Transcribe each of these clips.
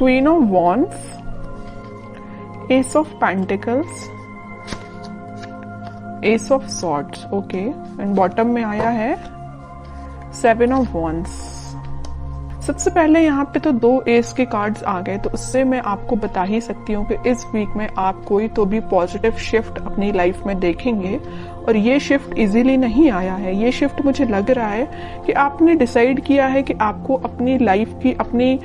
Queen of wands, S of pentacles, S of swords, okay, and bottom में आया है 7 of wands. सबसे पहले यहाँ पे तो 2 एस के कार्ड्स आ गए, तो उससे मैं आपको बता ही सकती हूँ कि इस वीक में आप कोई तो भी पॉजिटिव शिफ्ट अपनी लाइफ में देखेंगे। और ये शिफ्ट इजीली नहीं आया है, ये शिफ्ट मुझे लग रहा है कि आपने डिसाइड किया है कि आपको अपनी लाइफ की, अपनी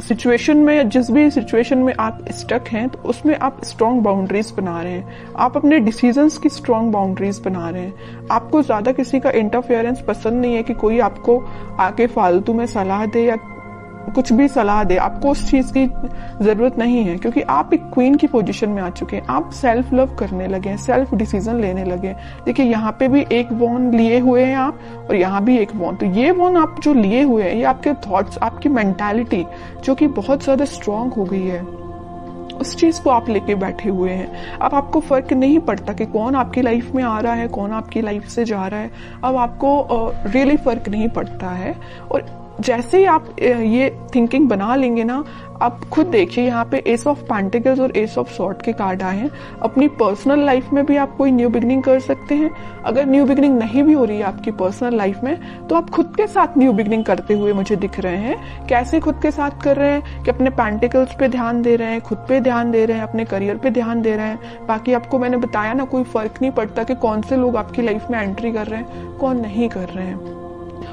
सिचुएशन में, जिस भी सिचुएशन में आप स्टक हैं, तो उसमें आप स्ट्रॉन्ग बाउंड्रीज बना रहे हैं, आप अपने डिसीजंस की स्ट्रॉन्ग बाउंड्रीज बना रहे हैं। आपको ज्यादा किसी का इंटरफेरेंस पसंद नहीं है कि कोई आपको आके फालतू में सलाह दे या कुछ भी सलाह दे, आपको उस चीज की जरूरत नहीं है, क्योंकि आप एक क्वीन की पोजीशन में आ चुके हैं। आप सेल्फ लव करने लगे हैं, सेल्फ डिसीजन लेने लगे हैं। देखिए यहाँ पे भी एक वॉन्ड लिए हुए हैं आप, और यहाँ भी एक वॉन्ड। तो ये वॉन्ड आप जो लिए हुए हैं, ये आपके थॉट्स, आपकी मेंटालिटी जो कि बहुत ज्यादा स्ट्रांग हो गई है, उस चीज को आप लेके बैठे हुए हैं। अब आपको फर्क नहीं पड़ता कि कौन आपकी लाइफ में आ रहा है, कौन आपकी लाइफ से जा रहा है। अब आपको रियली फर्क नहीं पड़ता है। और जैसे ही आप ये थिंकिंग बना लेंगे ना, आप खुद देखिए यहाँ पे एस ऑफ पेंटिकल्स और एस ऑफ सॉर्ड के कार्ड आए हैं। अपनी पर्सनल लाइफ में भी आप कोई न्यू बिगनिंग कर सकते हैं। अगर न्यू बिगनिंग नहीं भी हो रही है आपकी पर्सनल लाइफ में, तो आप खुद के साथ न्यू बिगनिंग करते हुए मुझे दिख रहे हैं। कैसे खुद के साथ कर रहे हैं कि अपने पेंटिकल्स पे ध्यान दे रहे हैं, खुद पे ध्यान दे रहे हैं, अपने करियर पे ध्यान दे रहे हैं। बाकी आपको मैंने बताया ना, कोई फर्क नहीं पड़ता कि कौन से लोग आपकी लाइफ में एंट्री कर रहे हैं, कौन नहीं कर रहे हैं।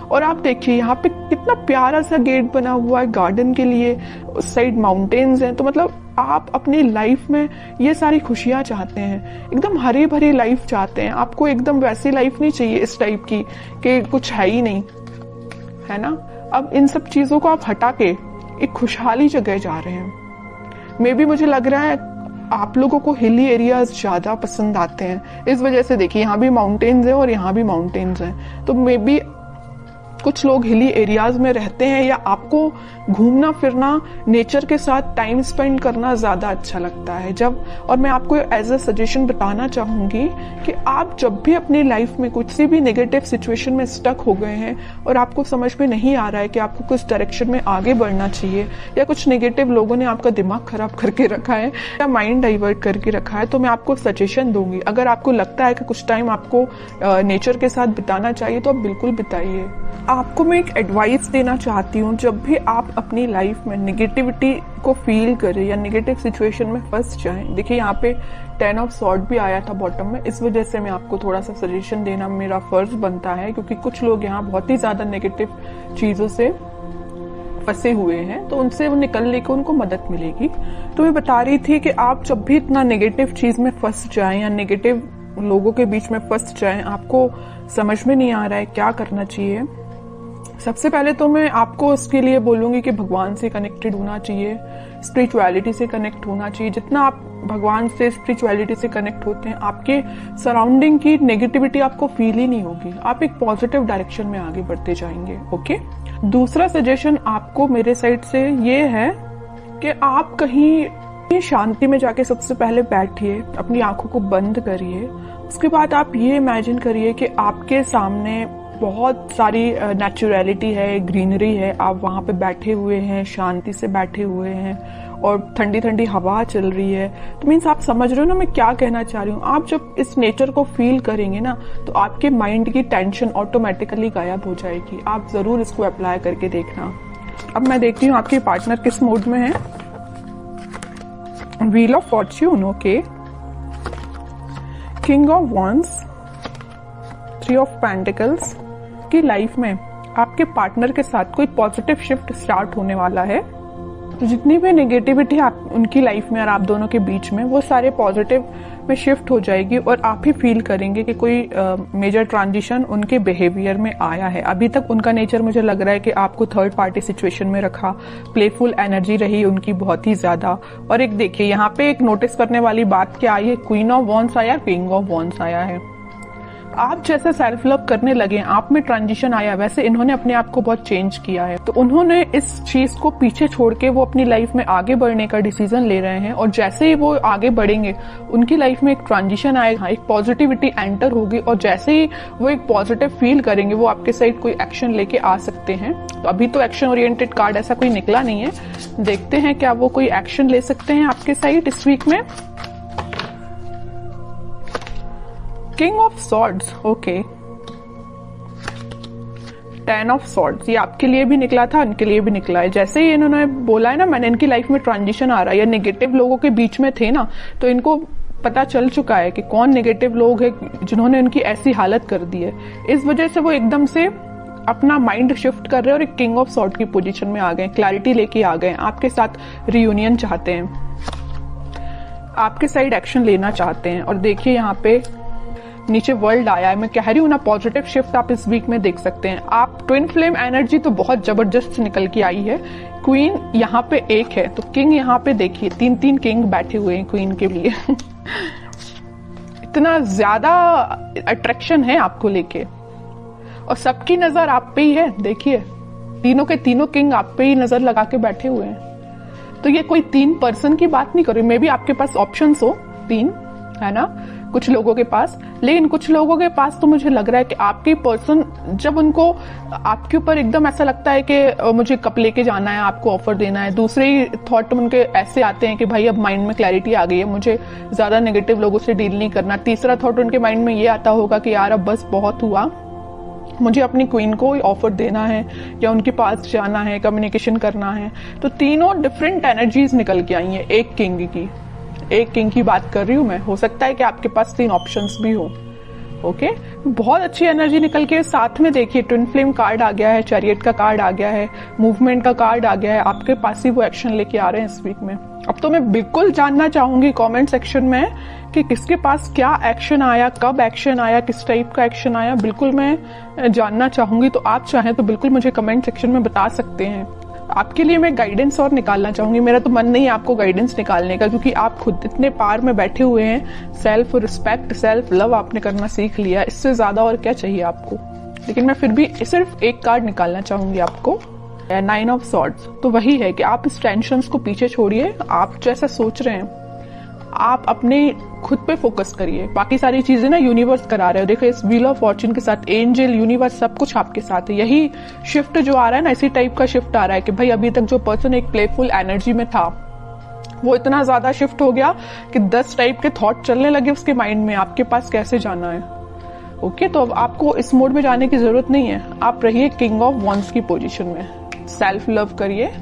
और आप देखिए यहाँ पे कितना प्यारा सा गेट बना हुआ है गार्डन के लिए, उस साइड माउंटेन्स हैं। तो मतलब आप अपनी लाइफ में ये सारी खुशियां चाहते हैं, एकदम हरी भरी लाइफ चाहते हैं। आपको एकदम वैसी लाइफ नहीं चाहिए इस टाइप की कि कुछ है ही नहीं, है ना। अब इन सब चीजों को आप हटा के एक खुशहाली जगह जा रहे हैं। मे बी मुझे लग रहा है आप लोगों को हिली एरियाज ज्यादा पसंद आते हैं, इस वजह से देखिए यहाँ भी माउंटेन्स हैं और यहाँ भी माउंटेन्स हैं। तो मे बी कुछ लोग हिली एरियाज में रहते हैं, या आपको घूमना फिरना, नेचर के साथ टाइम स्पेंड करना ज्यादा अच्छा लगता है। जब, और मैं आपको एज अ सजेशन बताना चाहूंगी कि आप जब भी अपनी लाइफ में कुछ सी भी नेगेटिव सिचुएशन में स्टक हो गए हैं और आपको समझ में नहीं आ रहा है कि आपको कुछ डायरेक्शन में आगे बढ़ना चाहिए, या कुछ नेगेटिव लोगों ने आपका दिमाग खराब करके रखा है या माइंड डाइवर्ट करके रखा है, तो मैं आपको सजेशन दूंगी। अगर आपको लगता है कि कुछ टाइम आपको नेचर के साथ बिताना चाहिए, तो आप बिल्कुल बिताइए। आपको मैं एक एडवाइस देना चाहती हूँ, जब भी आप अपनी लाइफ में नेगेटिविटी को फील करें या नेगेटिव सिचुएशन में फंस जाएं, देखिए यहाँ पे 10 ऑफ सॉर्ड भी आया था बॉटम में, इस वजह से मैं आपको थोड़ा सा सजेशन देना मेरा फर्ज बनता है, क्योंकि कुछ लोग यहाँ बहुत ही ज्यादा नेगेटिव चीजों से फंसे हुए हैं, तो उनसे वो निकलने को उनको मदद मिलेगी। तो मैं बता रही थी कि आप जब भी इतना नेगेटिव चीज में फंस जाएं या नेगेटिव लोगों के बीच में फंस जाएं, आपको समझ में नहीं आ रहा है क्या करना चाहिए, सबसे पहले तो मैं आपको उसके लिए बोलूंगी कि भगवान से कनेक्टेड होना चाहिए, स्पिरिचुअलिटी से कनेक्ट होना चाहिए। जितना आप भगवान से, स्पिरिचुअलिटी से कनेक्ट होते हैं, आपके सराउंडिंग की नेगेटिविटी आपको फील ही नहीं होगी, आप एक पॉजिटिव डायरेक्शन में आगे बढ़ते जाएंगे। ओके। दूसरा सजेशन आपको मेरे साइड से ये है कि आप कहीं शांति में जाके सबसे पहले बैठिए, अपनी आंखों को बंद करिए। उसके बाद आप ये इमेजिन करिए कि आपके सामने बहुत सारी नेचुरलिटी है, ग्रीनरी है, आप वहां पे बैठे हुए हैं, शांति से बैठे हुए हैं, और ठंडी ठंडी हवा चल रही है। तो मीन्स आप समझ रहे हो ना मैं क्या कहना चाह रही हूँ। आप जब इस नेचर को फील करेंगे ना, तो आपके माइंड की टेंशन ऑटोमेटिकली गायब हो जाएगी। आप जरूर इसको अप्लाई करके देखना। अब मैं देखती हूँ आपके पार्टनर किस मूड में है। Wheel of Fortune, okay, king of wands, 3 of pentacles. की लाइफ में आपके पार्टनर के साथ कोई पॉजिटिव शिफ्ट स्टार्ट होने वाला है। तो जितनी भी नेगेटिविटी आप उनकी लाइफ में और आप दोनों के बीच में, वो सारे पॉजिटिव में शिफ्ट हो जाएगी, और आप ही फील करेंगे कि कोई मेजर ट्रांजिशन उनके बिहेवियर में आया है। अभी तक उनका नेचर मुझे लग रहा है कि आपको थर्ड पार्टी सिचुएशन में रखा, प्लेफुल एनर्जी रही उनकी बहुत ही ज्यादा। और एक देखिए यहाँ पे एक नोटिस करने वाली बात क्या आई है, क्वीन ऑफ वॉन्ड्स आया, किंग ऑफ वॉन्ड्स आया है। आप जैसा सेल्फ लव करने लगे, आप में ट्रांजिशन आया, वैसे इन्होंने अपने आप को बहुत चेंज किया है। तो उन्होंने इस चीज को पीछे छोड़ के वो अपनी लाइफ में आगे बढ़ने का डिसीजन ले रहे हैं, और जैसे ही वो आगे बढ़ेंगे उनकी लाइफ में एक ट्रांजिशन आएगा, एक पॉजिटिविटी एंटर होगी, और जैसे ही वो एक पॉजिटिव फील करेंगे वो आपके साइड कोई एक्शन लेके आ सकते हैं। तो अभी तो एक्शन ओरिएंटेड कार्ड ऐसा कोई निकला नहीं है, देखते हैं क्या वो कोई एक्शन ले सकते हैं आपके साइड इस वीक में। King of swords, okay, 10 of swords, ये आपके लिए भी निकला था, इनके लिए भी निकला है। जैसे ही इन्होंने बोला है ना, मैंने इनकी लाइफ में ट्रांजिशन आ रहा है, या नेगेटिव लोगों के बीच में थे ना, तो इनको पता चल चुका है कि कौन नेगेटिव लोग हैं जिन्होंने इनकी ऐसी हालत कर दी है। इस वजह से वो एकदम से अपना माइंड शिफ्ट कर रहे हैं और एक किंग ऑफ सॉर्ड की पोजीशन में आ गए, क्लैरिटी लेके आ गए, आपके साथ रियूनियन चाहते हैं, आपके साइड एक्शन लेना चाहते हैं। और देखिए यहाँ पे नीचे वर्ल्ड आया है, मैं कह रही हूँ ना, पॉजिटिव शिफ्ट आप इस वीक में देख सकते हैं। आप ट्विन फ्लेम एनर्जी तो बहुत जबरदस्त निकल के आई है। क्वीन यहाँ पे एक है, तो किंग यहाँ पे देखिए 3-3 किंग बैठे हुए हैं क्वीन के लिए इतना ज्यादा अट्रैक्शन है आपको लेके, और सबकी नजर आप पे ही है। देखिए तीनों के तीनों किंग आप पे ही नजर लगा के बैठे हुए हैं। तो ये कोई 3 पर्सन की बात नहीं कर रही, मे बी आपके पास ऑप्शंस हो 3, है ना, कुछ लोगों के पास, लेकिन कुछ लोगों के पास तो मुझे लग रहा है कि आपके पर्सन जब उनको आपके ऊपर एकदम ऐसा लगता है कि मुझे कप लेके जाना है, आपको ऑफर देना है, दूसरे ही थॉट उनके ऐसे आते हैं कि भाई अब माइंड में क्लैरिटी आ गई है, मुझे ज्यादा नेगेटिव लोगों से डील नहीं करना। तीसरा थॉट उनके माइंड में ये आता होगा कि यार अब बस बहुत हुआ, मुझे अपनी क्वीन को ऑफर देना है या उनके पास जाना है, कम्युनिकेशन करना है। तो तीनों डिफरेंट एनर्जीज निकल के आई हैं एक किंग की बात कर रही हूं मैं। हो सकता है कि आपके पास 3 ऑप्शंस भी हो। ओके, बहुत अच्छी एनर्जी निकल के साथ में देखिए ट्विन फ्लेम कार्ड आ गया है, चैरियट का कार्ड आ गया है, मूवमेंट का कार्ड आ गया है, आपके पास ही वो एक्शन लेके आ रहे हैं इस वीक में। अब तो मैं बिल्कुल जानना चाहूंगी कमेंट सेक्शन में कि किसके पास क्या एक्शन आया, कब एक्शन आया, किस टाइप का एक्शन आया, बिल्कुल मैं जानना चाहूंगी। तो आप चाहें तो बिल्कुल मुझे कमेंट सेक्शन में बता सकते हैं। आपके लिए मैं गाइडेंस और निकालना चाहूंगी, मेरा तो मन नहीं है आपको गाइडेंस निकालने का, क्योंकि आप खुद इतने पार में बैठे हुए हैं। सेल्फ रिस्पेक्ट, सेल्फ लव आपने करना सीख लिया, इससे ज्यादा और क्या चाहिए आपको। लेकिन मैं फिर भी सिर्फ एक कार्ड निकालना चाहूंगी आपको, 9 ऑफ सॉर्ड्स। तो वही है कि आप इस टेंशन को पीछे छोड़िए, आप जैसा सोच रहे हैं आप अपने खुद पे फोकस करिए, बाकी सारी चीजें ना यूनिवर्स करा रहे हो। देखो इस व्हील ऑफ फॉर्च्यून के साथ एंजल, यूनिवर्स, सब कुछ आपके साथ है। यही शिफ्ट जो आ रहा है ना, इसी टाइप का शिफ्ट आ रहा है कि भाई अभी तक जो पर्सन एक प्लेफुल एनर्जी में था वो इतना ज्यादा शिफ्ट हो गया कि 10 टाइप के थॉट चलने लगे उसके माइंड में, आपके पास कैसे जाना है। ओके, तो अब आपको इस मोड में जाने की जरूरत नहीं है, आप रहिए किंग ऑफ वॉन्ड्स की पोजीशन में, सेल्फ लव करिए,